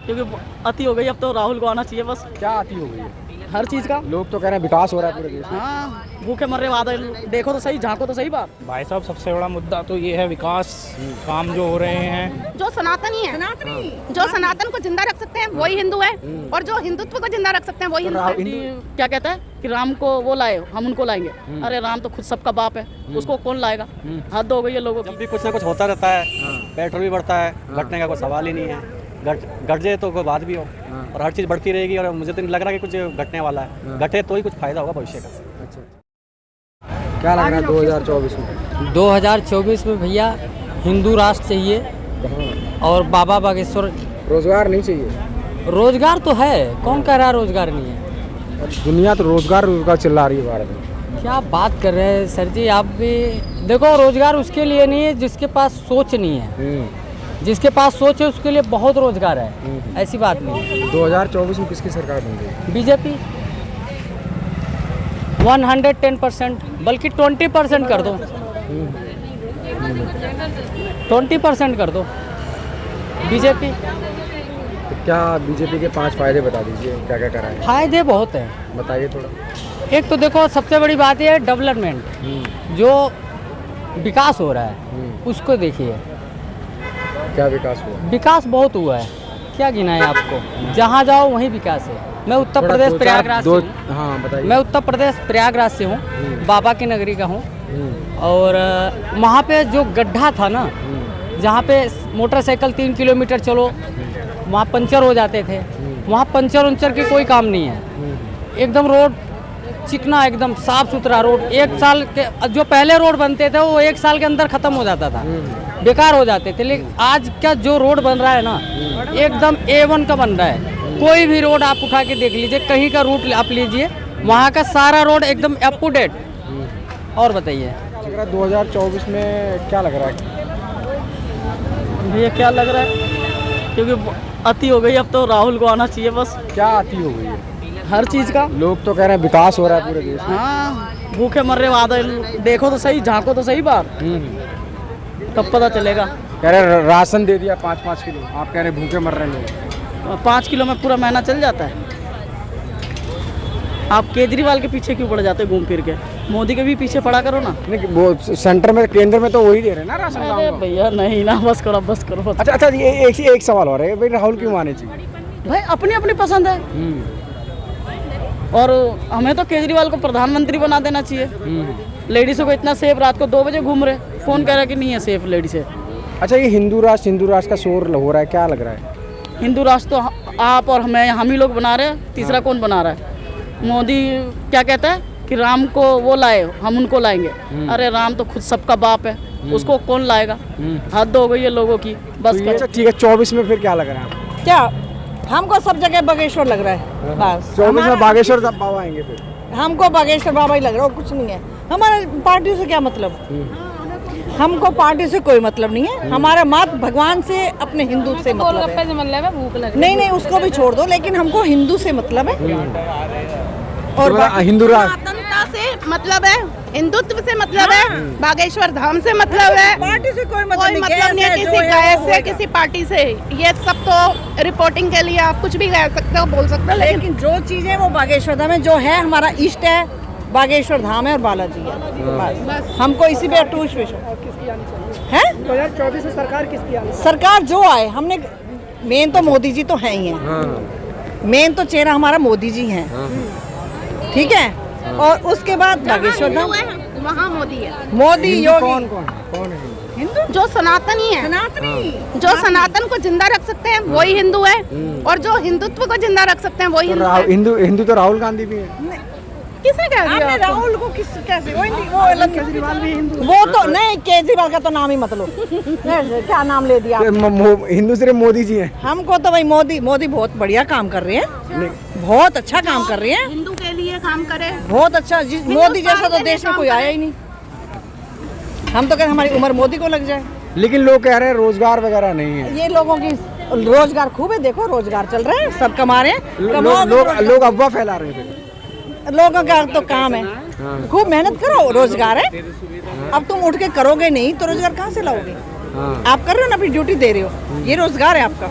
क्योंकि अति हो गई। अब तो राहुल को आना चाहिए बस। क्या अति हो गई है? हर चीज़ का। लोग तो कह रहे हैं विकास हो रहा है पूरे देश में। हाँ, भूखे मर रहे बादल, देखो तो सही, झांको तो सही बात। भाई साहब सबसे बड़ा मुद्दा तो ये है विकास, काम जो हो रहे हैं। जो सनातनी है, जो सनातन को जिंदा रख सकते हैं वही हिंदू है, और जो हिंदुत्व को जिंदा रख सकते हैं वही हिंदू है। क्या कहता है कि राम को वो लाए, हम उनको लाएंगे। अरे राम तो खुद सबका बाप है, उसको कौन लाएगा? हद हो गई है लोगों की। जब भी कुछ ना कुछ होता रहता है, पेट्रोल भी बढ़ता है, घटने का कोई सवाल ही नहीं है। घट जाए तो कोई बात भी हो, और हर चीज़ बढ़ती रहेगी। और मुझे तो नहीं लग रहा कि कुछ घटने वाला है। घटे तो ही कुछ फायदा होगा भविष्य का। अच्छा, क्या लग रहा है 2024 में? 2024 में भैया हिंदू राष्ट्र चाहिए और बाबा बागेश्वर। रोजगार नहीं चाहिए? रोजगार तो है, कौन कह रहा है रोजगार नहीं है? दुनिया तो रोजगार चिल्ला रही है भारत में। क्या बात कर रहे हैं सर जी? आप भी देखो, रोजगार उसके लिए नहीं है जिसके पास सोच नहीं है। जिसके पास सोच है उसके लिए बहुत रोजगार है, ऐसी बात नहीं। 2024 में किसकी सरकार बन गई? बीजेपी 110%, बल्कि 20% कर दो। 20% कर दो बीजेपी। तो क्या बीजेपी के 5 फायदे बता दीजिए, क्या क्या करा है? फायदे बहुत हैं, बताइए थोड़ा। एक तो देखो, सबसे बड़ी बात यह है डेवलपमेंट, जो विकास हो रहा है उसको देखिए। क्या विकास हुआ? विकास बहुत हुआ है, क्या गिनाए आपको? जहाँ जाओ वहीं विकास है। मैं उत्तर प्रदेश प्रयागराज से हूँ। हाँ बताइए। मैं उत्तर प्रदेश प्रयागराज से हूँ, बाबा की नगरी का हूँ। और वहाँ पे जो गड्ढा था ना, जहाँ पे मोटरसाइकिल 3 किलोमीटर चलो वहाँ पंचर हो जाते थे, वहाँ पंचर उंचर की कोई काम नहीं है। एकदम रोड चिकना, एकदम साफ सुथरा रोड। 1 साल के जो पहले रोड बनते थे वो 1 साल के अंदर ख़त्म हो जाता था, बेकार हो जाते थे। लेकिन आज क्या जो रोड बन रहा है ना, एकदम A1 का बन रहा है। कोई भी रोड आप उठा के देख लीजिए, कहीं का रूट आप लीजिए, वहाँ का सारा रोड एकदम अप टू डेट। और बताइए 2024 में क्या लग रहा है? ये क्या लग रहा है? क्योंकि अति हो गई। अब तो राहुल को आना चाहिए बस। क्या अति हो गई है? हर चीज़ का। लोग तो कह रहे हैं विकास हो रहा है पूरे देश में। हाँ, भूखे मर रहे बादल, देखो तो सही, झांको तो सही बात। तब पता चलेगा। कह रहे राशन दे दिया 5-5 किलो, आप कह रहे भूखे मर रहे हैं लोग। 5 किलो में पूरा महीना चल जाता है। आप केजरीवाल के पीछे क्यों पड़ जाते घूम फिर के? मोदी के भी पीछे पड़ा करो ना। नहीं, वो सेंटर में, केंद्र में तो वही दे रहे हैं ना राशन। अरे भैया नहीं ना, बस करो बस करो। अच्छा, ये एक सवाल और है भाई, राहुल क्यों आने चाहिए? भाई अपनी अपनी पसंद है, और हमें तो केजरीवाल को प्रधानमंत्री बना देना चाहिए। लेडीज़ों को इतना सेफ, रात को 2 बजे घूम रहे, फोन कह रहा कि नहीं है सेफ लेडीज है। अच्छा, ये हिंदू राष्ट्र का शोर हो रहा है, क्या लग रहा है? हिंदू राष्ट्र तो आप और हम ही लोग बना रहे हैं, तीसरा कौन बना रहा है? मोदी क्या कहता है कि राम को वो लाए, हम उनको लाएंगे। अरे राम तो खुद सबका बाप है, उसको कौन लाएगा? हद हो गई है लोगों की बस। तो ठीक है, 24 में फिर क्या लग रहा है? क्या हमको सब जगह बागेश्वर लग रहा है बस। 24 में बागेश्वर बाबा आएंगे फिर? हमको बागेश्वर बाबा ही लग रहा है, कुछ नहीं है। हमारे पार्टी से क्या मतलब? हमको पार्टी से कोई मतलब नहीं है। हमारा मत भगवान से, अपने हिंदू से मतलब है। भूख लग नहीं, उसको भी छोड़ दो, लेकिन हमको हिंदू से मतलब है। और हिंदू सनातनता से मतलब है, हिंदुत्व से मतलब है, बागेश्वर धाम से मतलब है। पार्टी से कोई मतलब कोई मतलब नहीं है किसी गैस से, किसी पार्टी से। ये सब तो रिपोर्टिंग के लिए आप कुछ भी कह सकते हो, बोल सकते हो, लेकिन जो चीजें वो बागेश्वर धाम है, जो है हमारा इष्ट है, बागेश्वर धाम है और बालाजी है। बस हमको इसी पे टूश विश है। 2024 में सरकार किसकी आनी? सरकार जो आए, हमने मेन तो मोदी जी तो है ही है। मेन तो चेहरा हमारा मोदी जी हैं, ठीक है। और उसके बाद बागेश्वर धाम, वहाँ मोदी है। मोदी योगी। कौन है हिंदू? जो सनातनी है, जो सनातन को जिंदा रख सकते हैं वही हिंदू है, और जो हिंदुत्व को जिंदा रख सकते हैं वही हिंदू तो राहुल गांधी भी है। किसने कह दिया? राहुल को किस कैसे? वो अलग, केजरीवाल भी हिंदू। वो तो नहीं, केजरीवाल का तो नाम ही मत लो। क्या नाम ले दिया? हिंदू सिर्फ मोदी जी हैं। हमको तो भाई मोदी बहुत बढ़िया काम कर रहे हैं, बहुत अच्छा काम कर रहे हैं। हिंदू के लिए काम करे, बहुत अच्छा। मोदी जैसा तो देश में कोई आया ही नहीं। हम तो कहते हमारी उम्र मोदी को लग जाए। लेकिन लोग कह रहे हैं रोजगार वगैरह नहीं है। ये लोगों की रोजगार खूब है, देखो रोजगार चल रहा है, सब कमा रहे हैं। लोग अफवाह फैला रहे हैं। लोगों का तो काम है, खूब मेहनत करो, रोजगार है। अब तुम उठ के करोगे नहीं तो रोजगार कहाँ से लाओगे? आप कर रहे हो ना, अपनी ड्यूटी दे रहे हो, ये रोजगार है आपका।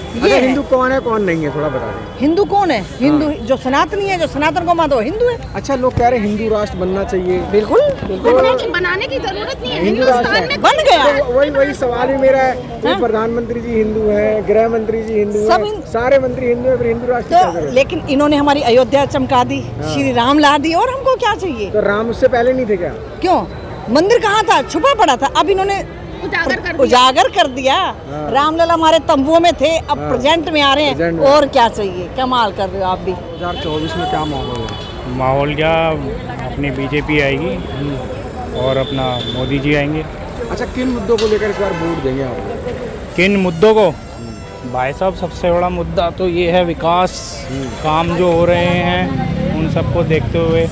ये अच्छा, है। हिंदू कौन है कौन नहीं है थोड़ा बता दें। हिंदू कौन है? हिंदू जो सनातनी है, जो सनातन को मानता है, वो हिंदू है। अच्छा, लोग कह रहे हैं हिंदू राष्ट्र बनना चाहिए। बिल्कुल बिल्कुल बनाने की जरूरत नहीं है। हिंदू राष्ट्र हिंदुस्तान है। में बन गया। तो वही सवाल भी मेरा है कि प्रधानमंत्री जी हिंदू हैं, गृह मंत्री जी हिंदू सब हैं, सारे मंत्री हिंदू हैं, फिर हिंदू राष्ट्र की क्या तो जरूरत है? लेकिन इन्होंने हमारी अयोध्या चमका दी, श्री राम ला दी, और हमको क्या चाहिए? तो राम उससे पहले नहीं थे क्या? क्यों? मंदिर कहाँ था? छुपा पड़ा था। अब इन्होंने उजागर कर दिया। रामलला हमारे तंबुओं में थे, अब प्रेजेंट में आ रहे प्रेजेंट हैं। में। और क्या चाहिए? कमाल कर रहे हो आप भी। 2024 में क्या माहौल है? माहौल क्या, अपनी बीजेपी आएगी और अपना मोदी जी आएंगे। अच्छा, किन मुद्दों को लेकर इस बार वोट देंगे आप? किन मुद्दों को? भाई साहब, सबसे बड़ा मुद्दा तो ये है विकास, काम जो हो रहे हैं उन सबको देखते हुए,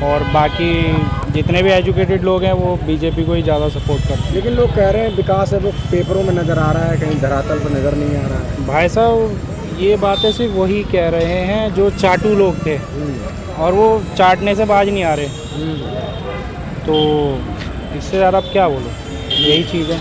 और बाकी जितने भी एजुकेटेड लोग हैं वो बीजेपी को ही ज़्यादा सपोर्ट करते हैं। लेकिन लोग कह रहे हैं विकास है वो पेपरों में नजर आ रहा है, कहीं धरातल पर नजर नहीं आ रहा है। भाई साहब, ये बातें सिर्फ वही कह रहे हैं जो चाटू लोग थे, और वो चाटने से बाज नहीं आ रहे, तो इससे ज़्यादा अब क्या बोलो, यही चीज़ है।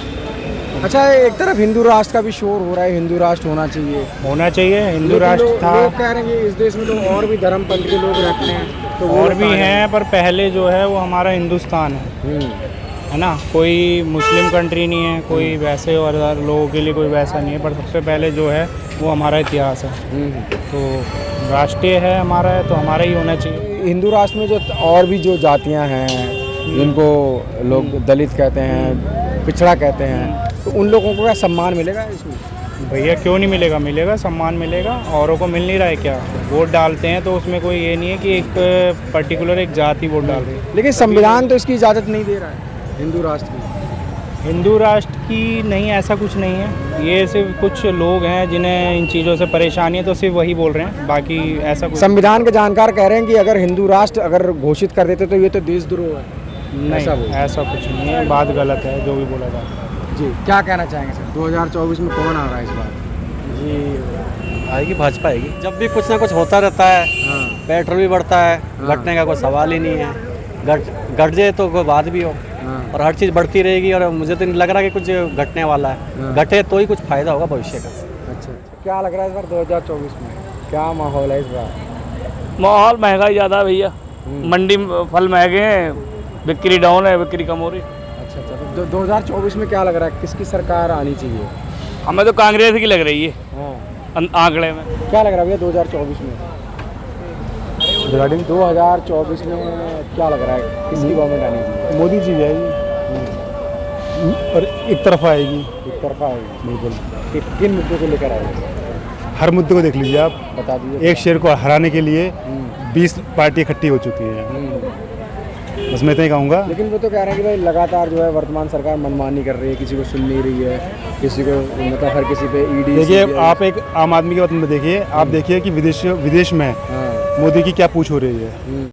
अच्छा, एक तरफ हिंदू राष्ट्र का भी शोर हो रहा है, हिंदू राष्ट्र होना चाहिए। होना चाहिए, हिंदू लेकिन राष्ट्र था। लोग कह रहे हैं कि इस देश में तो और भी धर्मपंथ के लोग रहते हैं, तो वो और लोग भी कहाँ हैं, पर पहले जो है वो हमारा हिंदुस्तान है ना, कोई मुस्लिम कंट्री नहीं है, कोई वैसे और लोगों के लिए कोई वैसा नहीं है, पर सबसे पहले जो है वो हमारा इतिहास है, तो राष्ट्रीय है हमारा, है तो हमारा ही होना चाहिए। हिंदू राष्ट्र में जो और भी जो जातियां हैं, जिनको लोग दलित कहते हैं, पिछड़ा कहते हैं, तो उन लोगों को क्या सम्मान मिलेगा इसमें? भैया क्यों नहीं मिलेगा, मिलेगा, सम्मान मिलेगा। औरों को मिल नहीं रहा है क्या? वोट डालते हैं तो उसमें कोई ये नहीं है कि एक पर्टिकुलर एक जाति वोट डाल रही है। लेकिन संविधान तो इसकी इजाज़त नहीं दे रहा है हिंदू राष्ट्र की। हिंदू राष्ट्र की नहीं, ऐसा कुछ नहीं है, ये सिर्फ कुछ लोग हैं जिन्हें इन चीज़ों से परेशानी है, तो सिर्फ वही बोल रहे हैं, बाकी ऐसा कुछ संविधान के जानकार कह रहे हैं कि अगर हिंदू राष्ट्र अगर घोषित कर देते तो ये तो देशद्रोह है। नहीं, ऐसा कुछ नहीं है, बात गलत है जो भी बोला जाता है। जी, क्या कहना चाहेंगे सर? 2024 में कौन आ रहा है इस बार? जी, आएगी भाजपा आएगी। जब भी कुछ ना कुछ होता रहता है, पेट्रोल भी बढ़ता है, घटने का कोई सवाल ही नहीं है। घट जाए तो कोई बात भी हो, और हर चीज़ बढ़ती रहेगी, और मुझे तो नहीं लग रहा कि कुछ घटने वाला है। घटे तो ही कुछ फ़ायदा होगा भविष्य का। अच्छा, क्या लग रहा है इस बार 2024 में क्या माहौल है इस बार? माहौल महंगाई ज़्यादा है भैया, मंडी में फल महंगे हैं, बिक्री डाउन है, बिक्री कम हो रही। अच्छा, तो 2024 में क्या लग रहा है किसकी सरकार आनी चाहिए? हमें तो कांग्रेस की लग रही है हाँ, आंकड़े में। क्या लग रहा है भैया 2024 में? 2024 में क्या लग रहा है किसकी गवर्नमेंट आनी चाहिए? मोदी जी जाएगी और एक तरफा आएगी। एक तरफा आएगी। बिल्कुल। किन मुद्दों को लेकर आएगी? हर मुद्दे को देख लीजिए आप, बता दीजिए। एक शेर को हराने के लिए 20 पार्टी इकट्ठी हो चुकी है, बस मैं इतना ही कहूँगा। लेकिन वो तो कह रहे हैं कि भाई लगातार जो है वर्तमान सरकार मनमानी कर रही है, किसी को सुन नहीं रही है, किसी को मतलब हर किसी पे ईडी। देखिए, आप एक आम आदमी के बात में देखिए, आप देखिए कि विदेश में मोदी की क्या पूछ हो रही है।